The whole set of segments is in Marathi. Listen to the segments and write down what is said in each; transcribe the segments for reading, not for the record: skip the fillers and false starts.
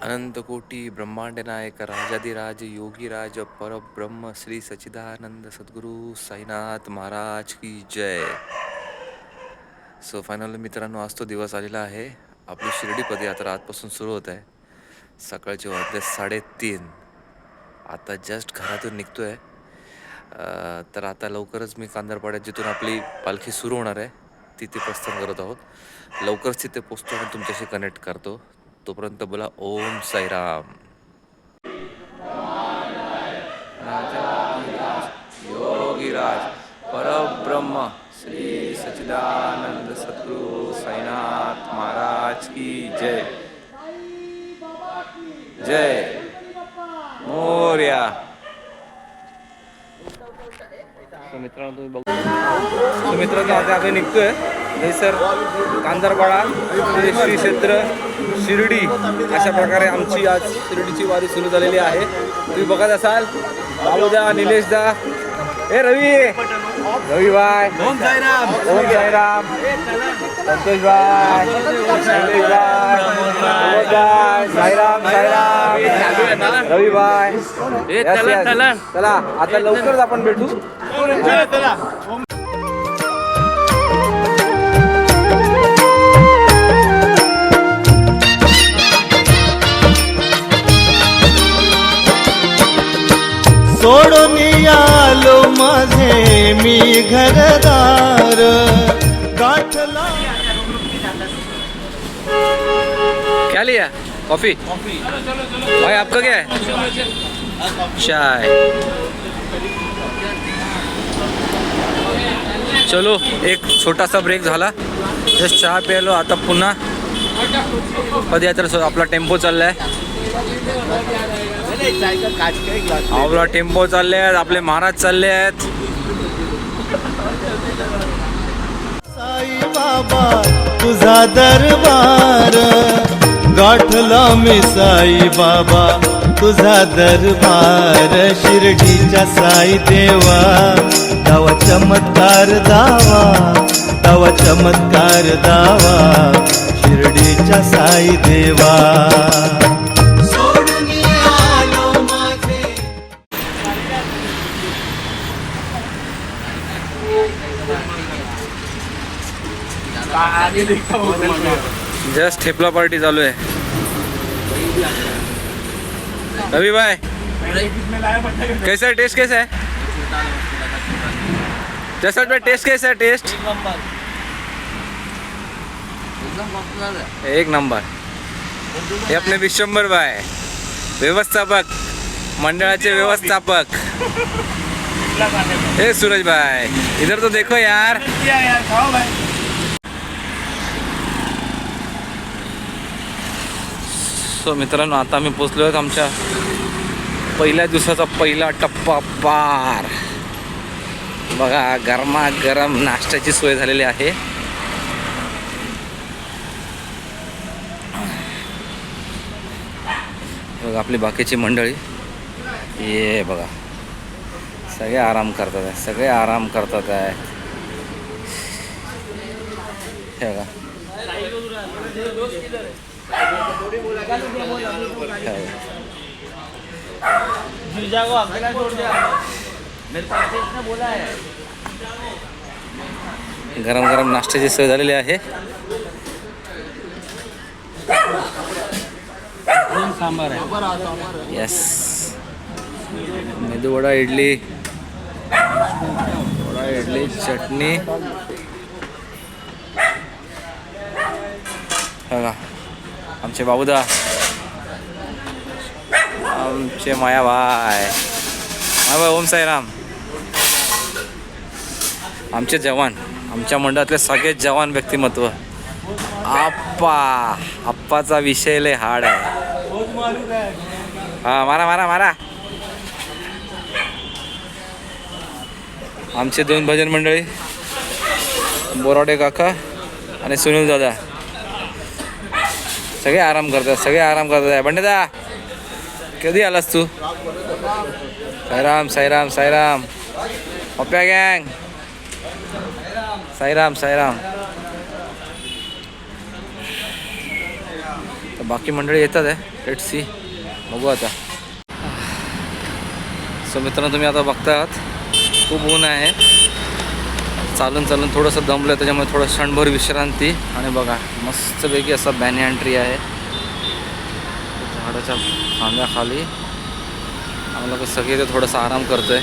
अनंतकोटी ब्रह्मांड नायक राजाधिराज योगीराज परब्रह्म श्री सच्चिदानंद सद्गुरू साईनाथ महाराज की जय. सो फायनल मित्रांनो, आज तो दिवस आलेला आहे. आपली शिर्डी पदयात्रा आजपासून सुरू होत आहे. सकाळचे वाजले 3:30. आता जस्ट घरातून निघतोय. तर आता लवकरच मी कांदरपाड्यात जिथून आपली पालखी सुरू होणार आहे तिथे प्रस्थान करत आहोत. लवकरच तिथे पोचतो आणि तुमच्याशी कनेक्ट करतो. तोपर्यंत बोला ओम साईराम. योगीराज परब्रह्म श्री सच्चिदानंद सद्गुरू साईनाथ महाराज की जय. जय मोर्या. मित्रांनो तुम्ही बघू. मित्रांनो आता आम्ही निघतोय सर कांदरपाडा श्री क्षेत्र शिर्डी. अशा प्रकारे आमची आज शिर्डीची वारी सुरू झालेली आहे. तुम्ही बघत असाल बाबूदा, निलेशदा, ए रवी भाई, ओम साईराम, संतोष भाई, निलेश भाई, साईराम रवी भाई. चला आता लवकरच आपण भेटू. सोडून आलो माझे मी घरदार गाठला. क्या लिया? कॉफी भाई, आपका क्या है? चाय. चलो एक छोटासा ब्रेक झाला, जस्ट चहा प्यालो. आता पुन्हा पदयात्रा आपला टेम्पो चाललाय. आपला टेम्पो चालले आहेत, आपले महाराज चालले आहेत. साई बाबा तुझा दरबार गाठला मी, साई बाबा तुझा दरबार. शिर्डीच्या साई देवा तवा चमत्कार दावा, तवा चमत्कार दावा. शिर्डीच्या साई देवा जस्ट ठेपला पार्टी चालू आहे. रवि भाई कैसा है टेस्ट? कैसा है जैसा पे टेस्ट? कैसा है टेस्ट? एक नंबर. हे अपने विश्वंभर भाई, व्यवस्थापक मंडळाचे व्यवस्थापक. हे सूरज भाई, इधर तो देखो यार. सो मित्रांनो, आता आम्ही पोचलो आहोत आमच्या पहिल्या दिवसाचा पहिला टप्पा पार. बघा गरमागरम नाश्त्याची सोय झालेली आहे. बघा आपली बाकीची मंडळी, ये बघा सगळे आराम करतात आहे, सगळे आराम करतात आहे. हे बघा गरम गरम नाश्त्याची सोय झालेली आहे. सांबार आहे. यस, मेदूवडा, इडली, वडा, इडली, चटणी. बघा आमचे बाबूदा, आमचे मायाबाई, ओम साईराम. आमचे जवान, आमच्या मंडळातले सगळे जवान व्यक्तिमत्व. आप्पाचा विषय लय हार्ड आहे. हा मारा मारा मारा. आमचे 2 भजन मंडळी, बोराडे काका आणि सुनील दादा, सगळे आराम करतात, सगळे आराम करतात. बंडेदा कधी आलास तू? साईराम साईराम साईराम. पप्प्या गँग, साईराम साईराम. बाकी मंडळी येतात आहे. लेट्स सी, बघू आता. सो मित्रांनो, तुम्ही आता बघतात खूप ऊन आहे. चालून चालून थोडंसं दमलं, त्याच्यामुळे थोडं क्षणभर विश्रांती. आणि बघा मस्तपैकी असा बॅनियन ट्री आहे झाडाच्या खांद्याखाली. आम्हाला सगळे ते थोडंसं आराम करतोय.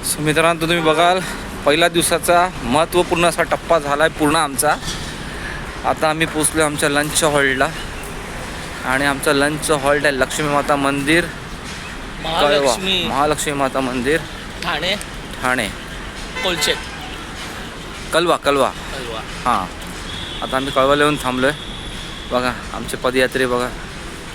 सो मित्रांनो, तुम्ही बघाल पहिल्या दिवसाचा महत्त्वपूर्ण असा टप्पा झाला आहे पूर्ण आमचा. आता आम्ही पोचलो आमच्या लंच हॉलला. आणि आमचं लंच हॉल्ट आहे लक्ष्मी माता मंदिर, महालक्ष्मी माता मंदिर, ठाणे कोलचे कलवा. हां, आता आम्ही कळवाला येऊन थांबलो आहे. बघा आमचे पदयात्री बघा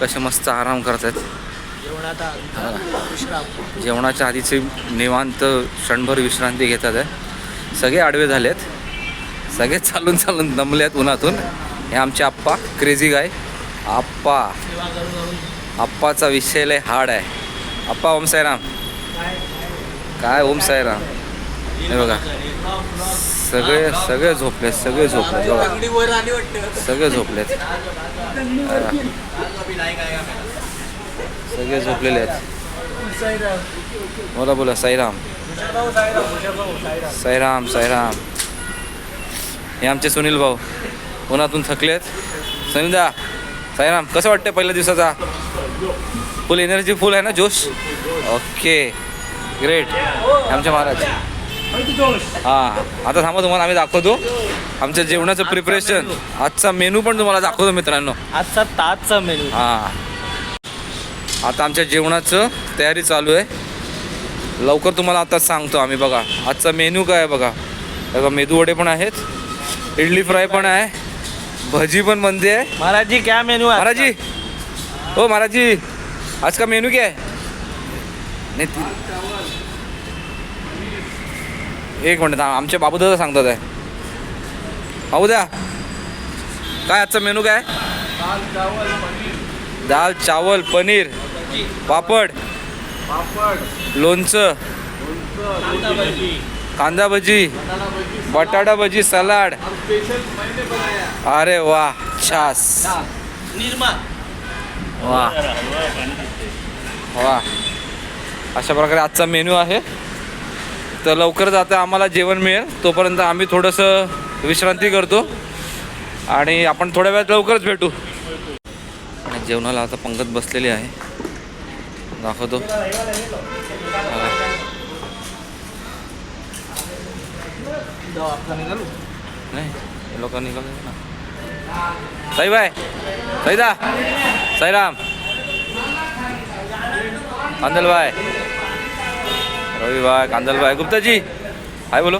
कसे मस्त आराम करत आहेत. जेवणाच्या आधीचे निवांत क्षणभर विश्रांती घेतात आहे. सगळे आडवे झालेत, सगळे चालून चालून दमले आहेत उन्हातून. हे आमचे आप्पा क्रेझी गाय. आप्पाचा विषय लय हार्ड आहे. आप्पा ओम साईराम. काय ओम साईराम. हे बघा सगळे झोपलेत बघा, सगळे झोपलेत, सगळे झोपलेले आहेत. बोला साईराम. हे आमचे सुनील भाऊ उन्हातून थकलेत. सुनीलदा, साईराम, कसं वाटतं पहिल्या दिवसाचा? फुल एनर्जी, फुल आहे ना, जोश? Okay, great. आमचे महाराज. हां, आता थांबा, तुम्हाला आम्ही दाखवतो आमच्या जेवणाचं प्रिपरेशन. आजचा मेनू पण तुम्हाला दाखवतो मित्रांनो. आजचा ताजचा मेनू. हां, आता आमच्या जेवणाचं तयारी चालू आहे. लवकर तुम्हाला आता सांगतो आम्ही. बघा आजचा मेनू काय आहे बघा. बघा मेदू वडे पण आहेत, इडली फ्राय पण आहे, भजी पण बनते आहे. महाराज जी क्या मेनू है? महाराज जी, हो महाराज जी, आज का मेनू क्या है? नाही एक मिनिट, आमचे बाबूदादा सांगतात आहे. बाबूदा, काय आजचा मेनू काय? दाल चावल पनीर, पापड, लोणचं, कांदा भजी, बटाटा भजी, सलाड. अरे वा, छास, वा वा. अशा प्रकारे आजचा मेनू आहे. तर लवकरच आता आम्हाला जेवण मिळेल, तोपर्यंत आम्ही थोडंसं विश्रांती करतो आणि आपण थोड्या वेळात लवकरच भेटू. आणि जेवणाला आता पंगत बसलेली आहे, दाखवतो. नाही लोक निघाले ना. साईबाई, साईदा, साईराम, कांदलबाई, रविभाई, कांदलबाई, गुप्ता जी, हाय बोलो.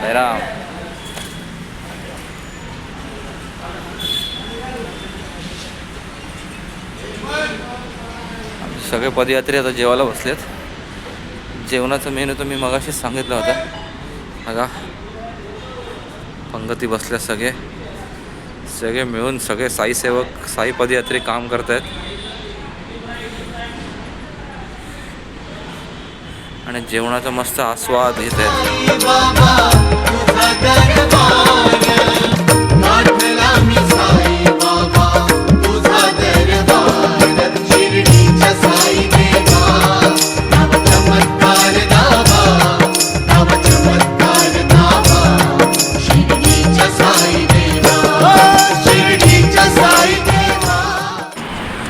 साईराम. सगळे पदयात्री आता जेवायला बसलेत. जेवणाचा मेनू तर मी मगाशीच सांगितलं होता. बघा पंगती बसल्या, सगळे मिळून सगळे साई सेवक, साई पदयात्री काम करत आहेत. आणि जेवणाचा मस्त आस्वाद घेत आहेत.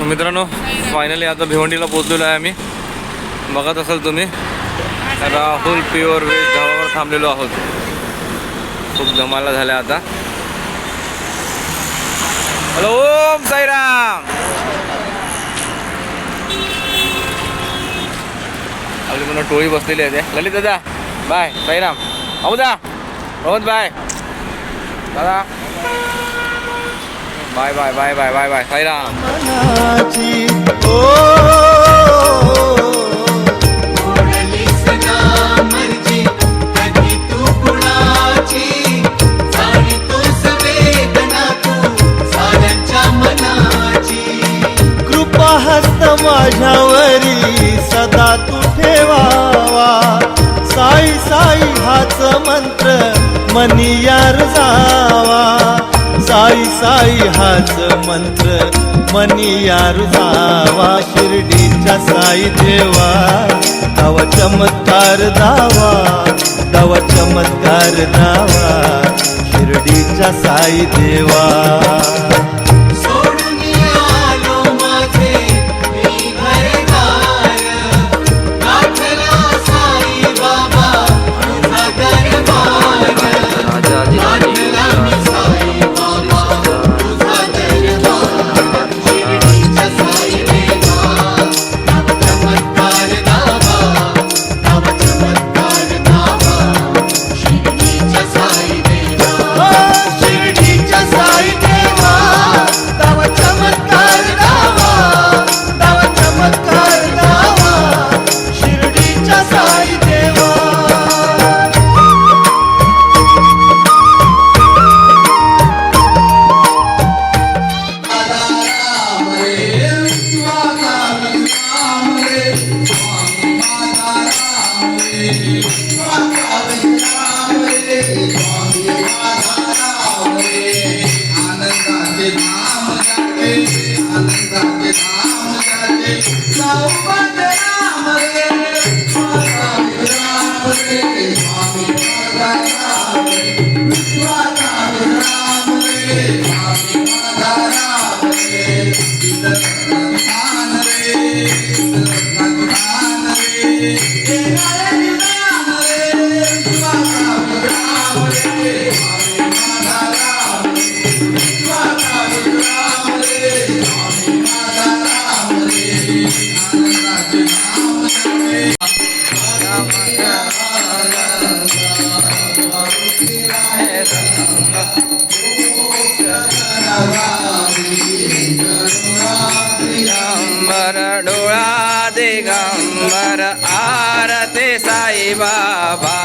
मित्रांनो, फायनली आता भिवंडीला पोहोचलेलो आहे आम्ही. बघत असाल तुम्ही, राहुल प्युअर व्हेज ढाबावर थांबलेलो आहोत. खूप धमाला झाल्या आता. हॅलो, ओम साईराम. आपली मला टोळी बसलेली आहे. ललित दादा बाय, साईराम, अमुदा, रोहन बाय, दादा bye bye bye bye bye bye, Sairam. कृपा हस्त माझ्यावरी सदा तू ठेवावा. साई साई हाच मंत्र मनी यार जावा साई साई हाच मंत्र मनी यार जावा शिर्डीच्या साई देवा दावा चमत्कार दावा दावा चमत्कार दावा शिर्डीच्या साई देवा दिगंबर डोळा दिगंबर आरते साई बाबा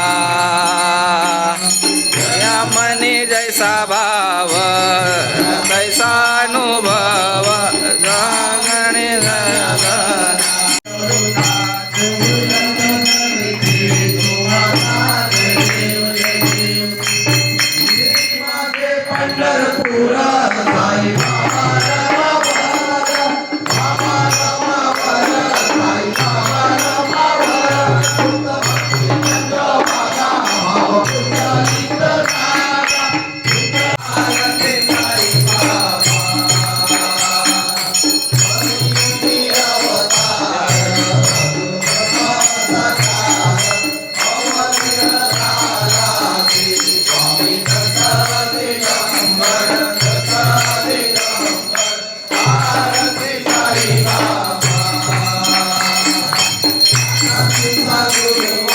या मनी जैसा भाव तैसा अनुभव जागणे Hallelujah.